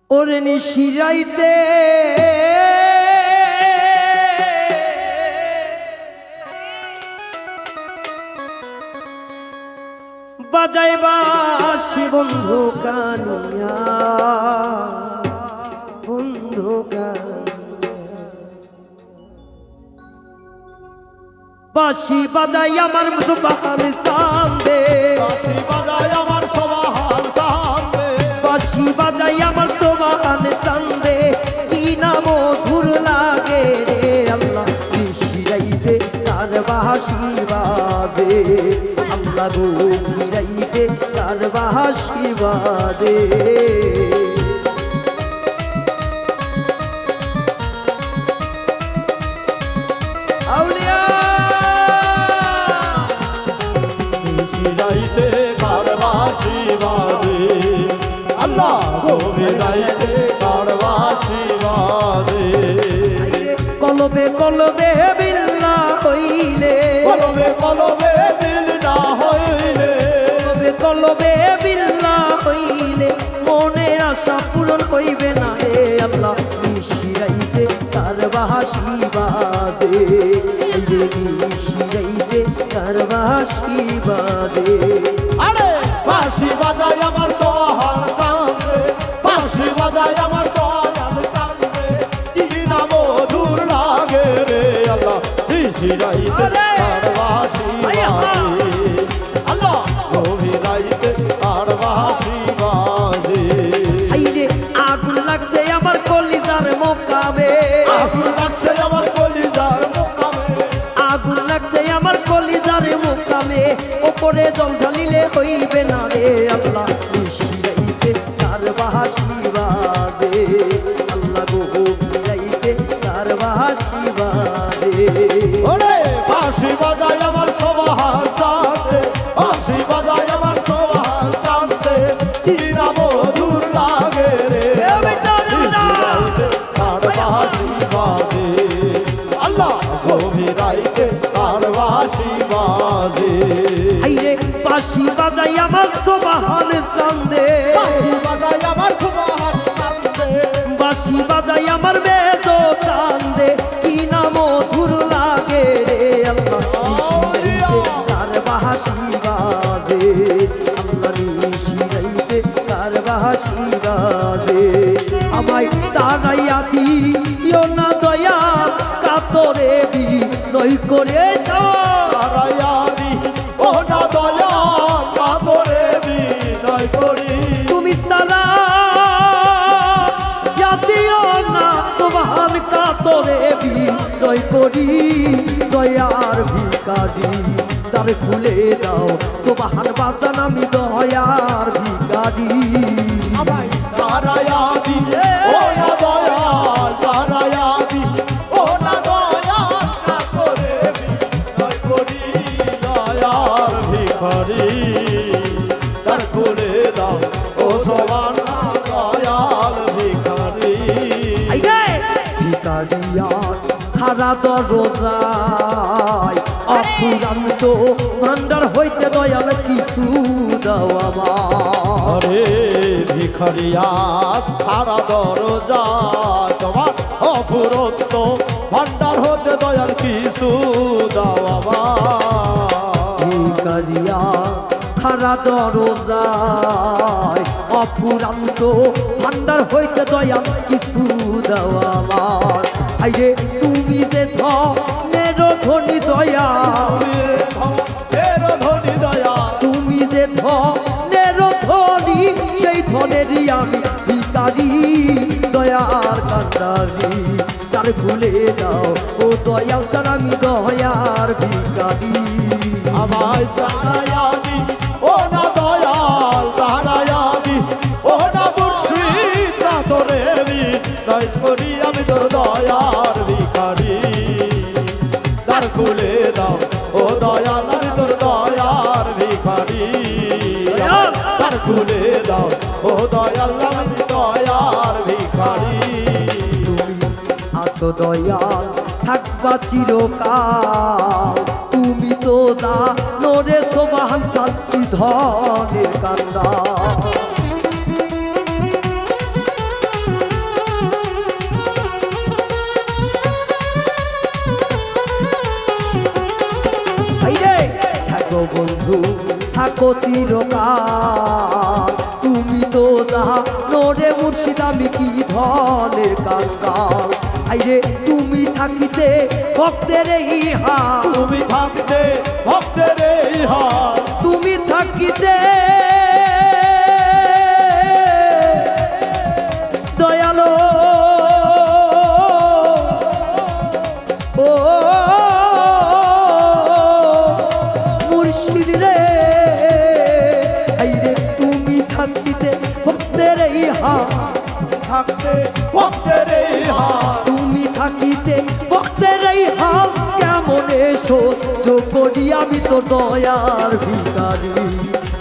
ওরে নিশিরাইতে বাজাই বাঁশি বন্ধু কানিয়া বন্ধু বাঁশি বাজাই আমার সুবহান সামনে বাঁশি বাজায় আমার সুবহান সামনে বাঁশি বাজাই আমার সুবহান সামনে কি না মধুর লাগে রে আল্লাহ নিশিরাইতে তার বাঁশি বাজে আল্লাহ গো নিশিরাইতে তার বাঁশি বাজে আউলিয়া নিশিরাইতে কার বাঁশি বাজে আল্লাহ গো নিশিরাইতে কার বাঁশি বাজে কলবে কলবে বিল্লা হইলে কলবে কলবে দিল না হইলে কলবে কলবে বিল্লা হইলে মনের আশা পূরণ হইবে না রে আল্লাহ নিশিরাইতে তার বাঁশি বাজে এই রে নিশিরাইতে তার বাঁশি বাজে আরে বাঁশি বাজায় আমার সুবহান সামনে বাঁশি বাজায় আমার সুবহান সামনে কি না মধুর লাগে রে আল্লাহ নিশিরাইতে কার বাঁশি বাজে আল্লাহ গো নিশিরাইতে কার বাঁশি বাজে হাইরে আগুন লাগছে আমার কলিজার মোকামে আগুন লাগছে আমার কলিজার মোকামে আগুন লাগছে আমার কলিজার মোকামে ওপরে জল ঢালিলে হইবে না রে আল্লাহ নিশিরাইতে তার বাঁশি বাজে আল্লাহ গো নিশিরাইতে তার বাঁশি বাজে ওরে বাঁশি বাজায় আমার সুবহান সামনে বাঁশি বাজায় আমার সুবহান সামনে কি না মধুর লাগে রে নিশিরাইতে কার বাঁশি বাজে আল্লাহ গভীরাইতে কার বাঁশি বাজে হাইরে বাঁশি বাজাই আমার সুবহান সামনে বাঁশি বাজায় আমার সুবহান সামনে বাঁশি বাজাই আমার বেদো চান্দে কি না মধুর লাগে রে আল্লাহ নিশিরাইতে তার বাঁশি বাজে আল্লাহ নিশিরাইতে তার বাঁশি বাজে আমায় তারাইয়া দিও না দয়া কাতরে দি নই করে তারায়ারি ও না দয়া কাতরে বিনয় করি তুমি তারা জাতীয় না তোমার কাতরে বিনয় করি দয়ার ভিকারি তার খুলে দাও তোমার বাজান আমি দয়ার ভিকারি আমায় তারায়ারি ও না দয়া তারায়ারি ও না দয়া কাতরে বিনয় করি দয়ার ভিখারি তার খুলে দাও ও সমান দয়াল ভিখারি ভিকারিয়ার হারা দরজায় অফুরান্ত ভান্ডার হইতে দয়াল কিছু দাও আমার আরে ভিখারিয়াস খারা দরজা তোমার অফুরন্ত ভান্ডার হতে দয়াল কিছু দাও আমার ভিকারিয়া হারা দরজায় অফুরান্ত ভান্ডার হইতে দয়াল কিছু দাও আমার আইরে তুমি যে ধনের ধনী দয়া এর ধনী দয়া তুমি যে ধনের ধনী সেই ধনেরই আমি ভিকারি দয়ার কান্ডারি তার খুলে দাও ও দয়াল তার আমি দয়ার ভিকারি আমায় তারায়াদি ও না দয়াল তারায়াদি ও না মুর্শিদ না তোরে বিনয় করি আমি তোর দয়ার ভিখারি তার খুলে দাও ও দয়াল আমি তোর দয়ার ভিখারি তার খুলে দাও ও দয়াল আমি দয়ার ভিখারি তুমি আছো দয়াল থাকবা চিরকাল তুমি তো দানোরে সোবাহান শান্তি ধনের কান্দা বন্ধু থাকো চিরকাল। তুমি তো জানো রে মুর্শিদ আমি কি ধনের কাঙ্গাল। আইরে তুমি থাকিতে ভক্তের এই হাল, তুমি থাকতে ভক্তের এই হাল, তুমি থাকিতে দয়ালো ও মুর্শিদ রে। আইরে তুমি থাকিতে ভক্তের এই হাল, থাকতে ভক্তের এই হাল, তুমি থাকিতে ভক্তের এই হাল কেমনে সহ্য করি আমি তো দয়ার ভিখারি।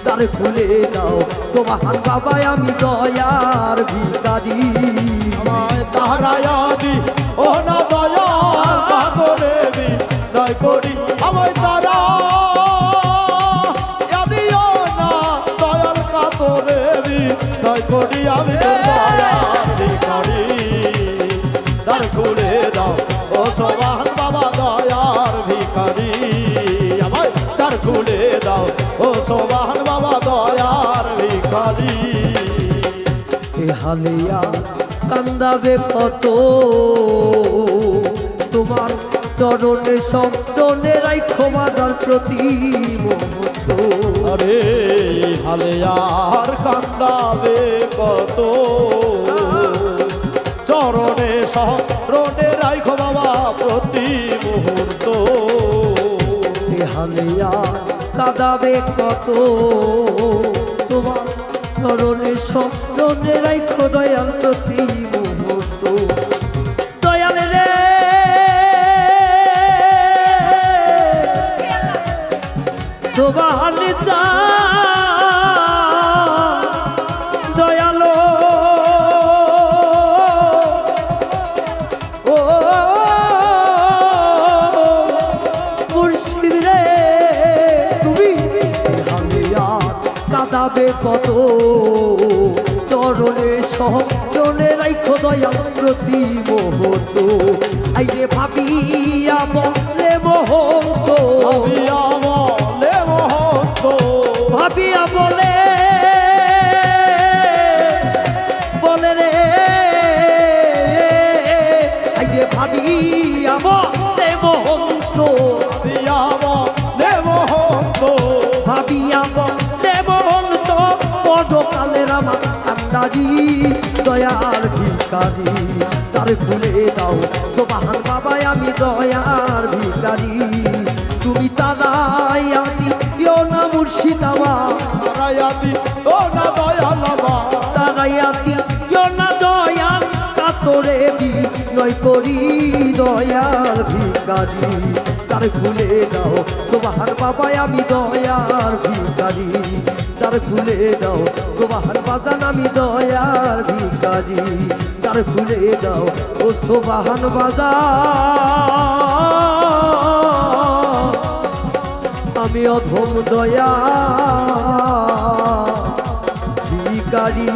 দ্বার খুলে দাও সোবাহান বাবা আমি দয়ার ভিখারি। আমায় তাহারায়া দি ও না দয়াল কাতরে বিনয় করি, আমায় তারা দিও না দয়াল কাতরে বিনয় করি, আমি তো দয়াল ভিখারি। দ্বার খুলে দাও ও সোবাহান বাবা দয়ার ভিখারি, আমায় দ্বার খুলে দাও ও সোবাহান বাবা দয়ার ভিখারি। হে হালিয়া কান্দাবে কত তোমার চরণে শব্দনে রাইখো মাদার প্রতি মুহূর্ত। আরে হালে আর কান্দাবে কত, চরণে সরণে রাইখো বাবা প্রতি মুহূর্ত। হে হালিয়া কাঁদাবে কত তোমার চরণে শব্দনে রাইখো দয়াল প্রতি মুহূর্ত। দয়াল রে সোবাহান যা দয়ালো ও মুর্শিদ রে তুমি হালিয়া কাঁদাবে কত চরণে সহজনে রাইখো দয়াল প্রতি মুহূর্ত। আইরে ভাবিয়া বলে মোহন্ত, ভাবিয়া বলে মহন্ত, ভাবিয়া বলে বলে রে আইরে ভাবিয়া বলে মোহন্ত, ভাবিয়া বলে মহন্ত, ভাবিয়া বলে মোহন্ত পদকালের আমার কান্দারি দয়ার ভিখারি। তার খুলে দাও সোবাহান বাবা আমি দয়ার ভিখারি। তুমি তারাই আদি ইয়ো না মুর্শিদ আমার, তারায়াতি ও না দয়াল বাবা, তারাই আদি ইয়ো না দয়াল কাতরে বিনয় করি দয়াল ভিখারি। তার খুলে দাও সোবাহান বাবা আমি দয়ার ভিখারি। তার খুলে দাও সোবাহান বাজান আমি দয়ার ভিখারি। তার খুলে দাও ও সোবাহান বাজান আমি অধম দয়া ভিখারি।